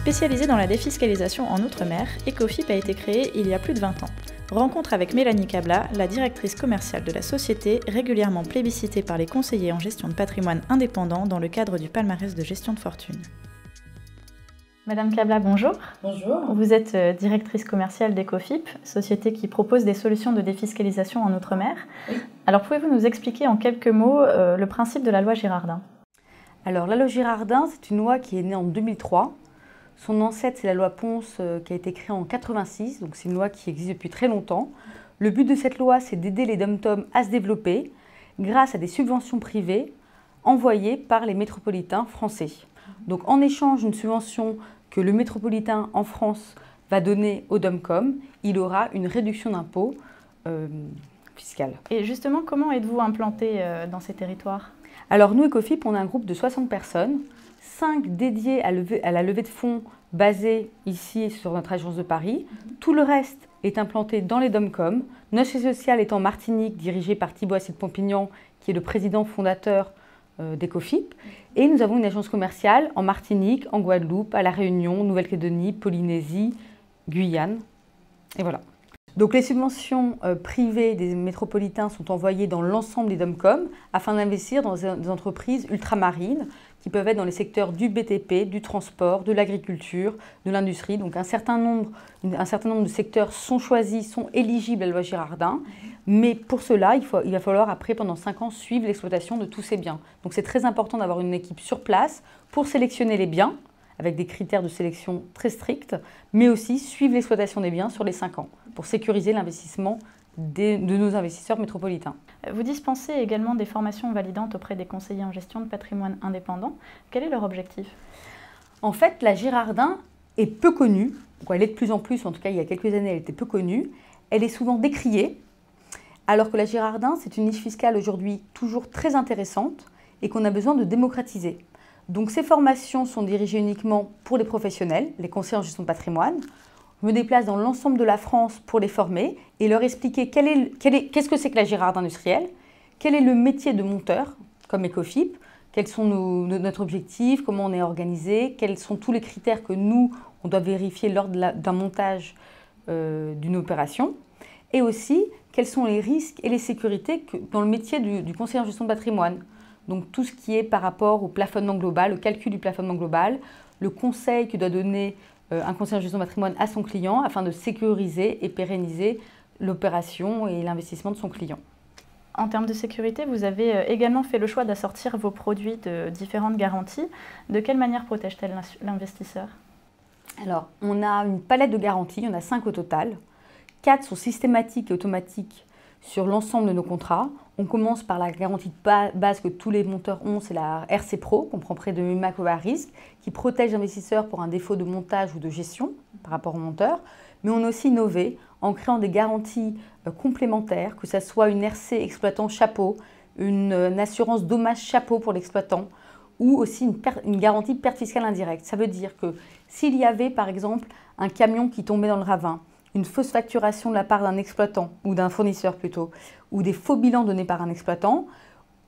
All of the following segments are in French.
Spécialisée dans la défiscalisation en Outre-mer, Ecofip a été créée il y a plus de 20 ans. Rencontre avec Mélanie Cabla, la directrice commerciale de la société, régulièrement plébiscitée par les conseillers en gestion de patrimoine indépendants dans le cadre du palmarès de gestion de fortune. Madame Cabla, bonjour. Bonjour. Vous êtes directrice commerciale d'Ecofip, société qui propose des solutions de défiscalisation en Outre-mer. Oui. Alors pouvez-vous nous expliquer en quelques mots le principe de la loi Girardin? Alors la loi Girardin, c'est une loi qui est née en 2003. Son ancêtre, c'est la loi Ponce qui a été créée en 86, donc c'est une loi qui existe depuis très longtemps. Le but de cette loi, c'est d'aider les DOM-TOM à se développer grâce à des subventions privées envoyées par les métropolitains français. Donc en échange d'une subvention que le métropolitain en France va donner au DOM-COM, il aura une réduction d'impôt fiscale. Et justement, comment êtes-vous implanté dans ces territoires? Alors nous, Ecofip, on a un groupe de 60 personnes, 5 dédiés à la levée de fonds basés ici sur notre agence de Paris. Tout le reste est implanté dans les DOM-COM. Notre siège social est en Martinique, dirigé par Thibaut Asside-Pompignan, qui est le président fondateur d'Ecofip. Et nous avons une agence commerciale en Martinique, en Guadeloupe, à La Réunion, Nouvelle-Calédonie, Polynésie, Guyane. Et voilà. Donc les subventions privées des métropolitains sont envoyées dans l'ensemble des DOM-COM afin d'investir dans des entreprises ultramarines qui peuvent être dans les secteurs du BTP, du transport, de l'agriculture, de l'industrie. Donc un certain nombre de secteurs sont choisis, sont éligibles à la loi Girardin. Mais pour cela, il va falloir après, pendant 5 ans, suivre l'exploitation de tous ces biens. Donc c'est très important d'avoir une équipe sur place pour sélectionner les biens, avec des critères de sélection très stricts, mais aussi suivre l'exploitation des biens sur les 5 ans, pour sécuriser l'investissement de nos investisseurs métropolitains. Vous dispensez également des formations validantes auprès des conseillers en gestion de patrimoine indépendants. Quel est leur objectif? En fait, la Girardin est peu connue, elle est de plus en plus, en tout cas il y a quelques années elle était peu connue, elle est souvent décriée, alors que la Girardin c'est une niche fiscale aujourd'hui toujours très intéressante et qu'on a besoin de démocratiser. Donc ces formations sont dirigées uniquement pour les professionnels, les conseillers en gestion de patrimoine. Je me déplace dans l'ensemble de la France pour les former et leur expliquer qu'est-ce que c'est que la Girardin industrielle, quel est le métier de monteur comme Ecofip, quels sont notre objectif, comment on est organisé, quels sont tous les critères que nous, on doit vérifier lors d'un montage d'une opération, et aussi quels sont les risques et les sécurités dans le métier du conseiller en gestion de patrimoine. Donc tout ce qui est par rapport au plafonnement global, au calcul du plafonnement global, le conseil que doit donner un conseiller en gestion de patrimoine à son client afin de sécuriser et pérenniser l'opération et l'investissement de son client. En termes de sécurité, vous avez également fait le choix d'assortir vos produits de différentes garanties. De quelle manière protège-t-elle l'investisseur? Alors, on a une palette de garanties, il y en a 5 au total. 4 sont systématiques et automatiques sur l'ensemble de nos contrats. On commence par la garantie de base que tous les monteurs ont, c'est la RC Pro, qu'on prend près de Humac à risque, qui protège l'investisseur pour un défaut de montage ou de gestion par rapport au monteur. Mais on a aussi innové en créant des garanties complémentaires, que ce soit une RC exploitant chapeau, une assurance dommage chapeau pour l'exploitant, ou aussi une garantie perte fiscale indirecte. Ça veut dire que s'il y avait par exemple un camion qui tombait dans le ravin, une fausse facturation de la part d'un exploitant, ou d'un fournisseur plutôt, ou des faux bilans donnés par un exploitant,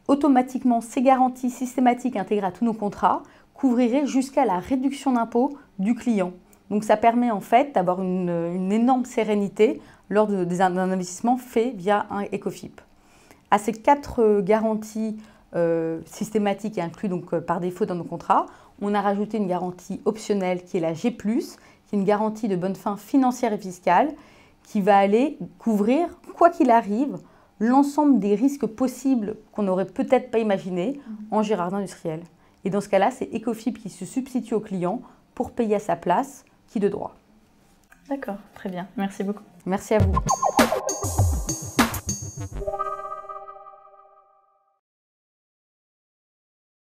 automatiquement ces garanties systématiques intégrées à tous nos contrats couvriraient jusqu'à la réduction d'impôt du client. Donc ça permet en fait d'avoir une énorme sérénité lors d'un investissement fait via un Ecofip. À ces 4 garanties systématiques et incluses donc, par défaut dans nos contrats, on a rajouté une garantie optionnelle qui est la G+, qui est une garantie de bonne fin financière et fiscale qui va aller couvrir, quoi qu'il arrive, l'ensemble des risques possibles qu'on n'aurait peut-être pas imaginés en Girardin industriel. Et dans ce cas-là, c'est Ecofip qui se substitue au client pour payer à sa place, qui de droit. D'accord, très bien. Merci beaucoup. Merci à vous.